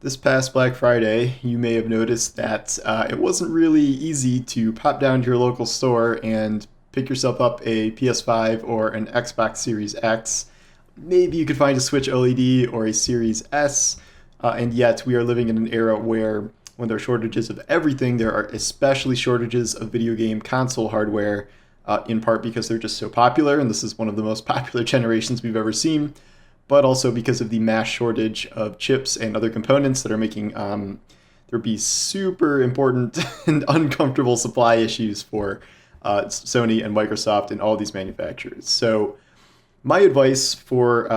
This past Black Friday, you may have noticed that it wasn't really easy to pop down to your local store and pick yourself up a PS5 or an Xbox Series X. Maybe you could find a Switch OLED or a Series S, and yet we are living in an era where when there are shortages of everything, there are especially shortages of video game console hardware, in part because they're just so popular, and this is one of the most popular generations we've ever seen, but also because of the mass shortage of chips and other components that are making there be super important and uncomfortable supply issues for Sony and Microsoft and all these manufacturers. So my advice for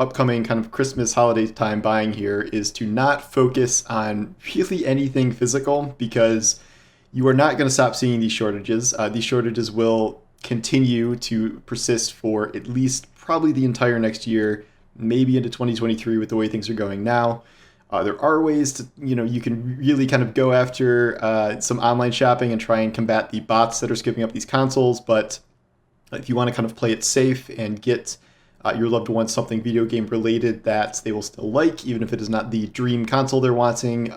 upcoming kind of Christmas holiday time buying here is to not focus on really anything physical because you are not going to stop seeing these shortages. These shortages will continue to persist for at least probably the entire next year, maybe into 2023 with the way things are going now. There are ways to, you can really kind of go after some online shopping and try and combat the bots that are skipping up these consoles. But if you want to kind of play it safe and get your loved ones something video game related that they will still like, even if it is not the dream console they're wanting,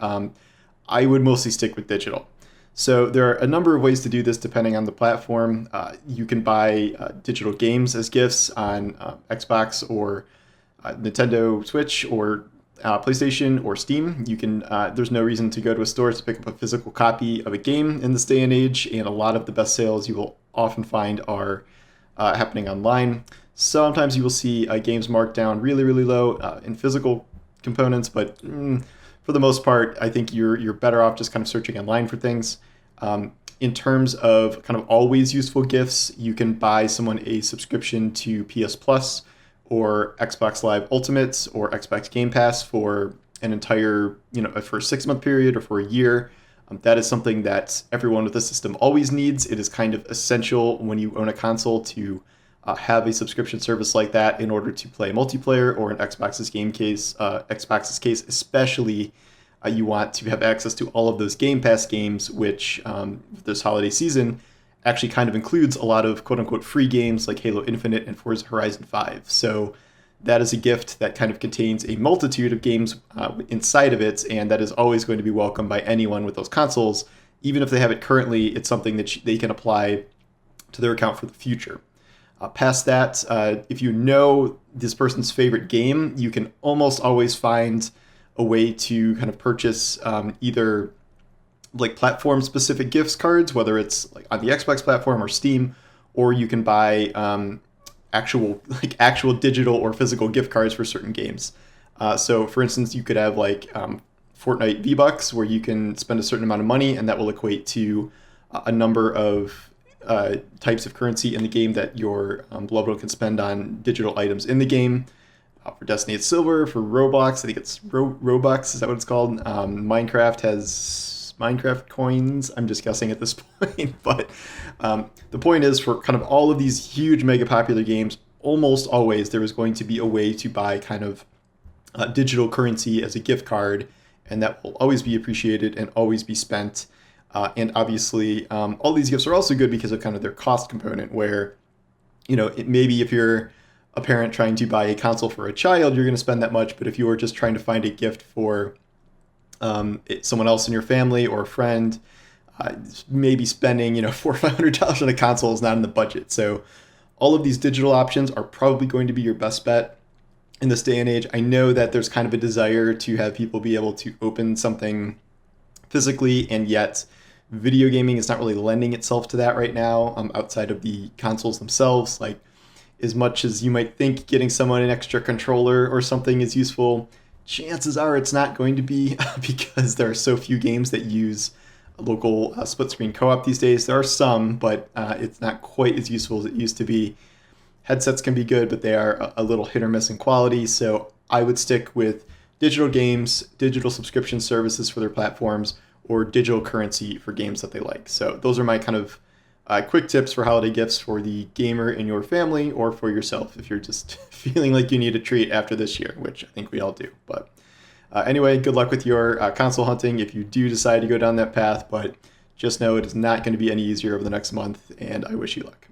I would mostly stick with digital. So there are a number of ways to do this depending on the platform. You can buy digital games as gifts on Xbox or Nintendo Switch or PlayStation or Steam. You can. There's no reason to go to a store to pick up a physical copy of a game in this day and age, and a lot of the best sales you will often find are happening online. Sometimes you will see games marked down really, really low in physical components, but for the most part, I think you're better off just kind of searching online for things. In terms of kind of always useful gifts, you can buy someone a subscription to PS Plus or Xbox Live Ultimate or Xbox Game Pass for an entire, for a 6-month period or for a year. That is something that everyone with the system always needs. It is kind of essential when you own a console to have a subscription service like that in order to play multiplayer, or in Xbox's case, especially you want to have access to all of those Game Pass games, which this holiday season actually kind of includes a lot of quote-unquote free games like Halo Infinite and Forza Horizon 5. So that is a gift that kind of contains a multitude of games inside of it, and that is always going to be welcomed by anyone with those consoles. Even if they have it currently, it's something that they can apply to their account for the future. Past that, if you know this person's favorite game, you can almost always find a way to kind of purchase either like platform-specific gifts cards, whether it's like on the Xbox platform or Steam, or you can buy actual digital or physical gift cards for certain games. So, for instance, you could have like Fortnite V-Bucks, where you can spend a certain amount of money, and that will equate to a number of types of currency in the game that your beloved one can spend on digital items in the game. For Destiny, it's silver. For Roblox, I think it's Robux. Is that what it's called? Minecraft has Minecraft coins. I'm just guessing at this point. But the point is, for kind of all of these huge, mega popular games, almost always there is going to be a way to buy kind of digital currency as a gift card, and that will always be appreciated and always be spent. And obviously, all these gifts are also good because of kind of their cost component, where, maybe if you're a parent trying to buy a console for a child, you're going to spend that much. But if you are just trying to find a gift for someone else in your family or a friend, maybe spending, $400 or $500 on a console is not in the budget. So all of these digital options are probably going to be your best bet in this day and age. I know that there's kind of a desire to have people be able to open something physically, and yet video gaming is not really lending itself to that right now, outside of the consoles themselves. Like, as much as you might think getting someone an extra controller or something is useful, chances are it's not going to be because there are so few games that use a local split screen co-op these days. There are some, but it's not quite as useful as it used to be. Headsets can be good, but they are a little hit or miss in quality. So I would stick with digital games, digital subscription services for their platforms, or digital currency for games that they like. So those are my kind of quick tips for holiday gifts for the gamer in your family, or for yourself if you're just feeling like you need a treat after this year, which I think we all do. But anyway, good luck with your console hunting if you do decide to go down that path, but just know it is not going to be any easier over the next month, and I wish you luck.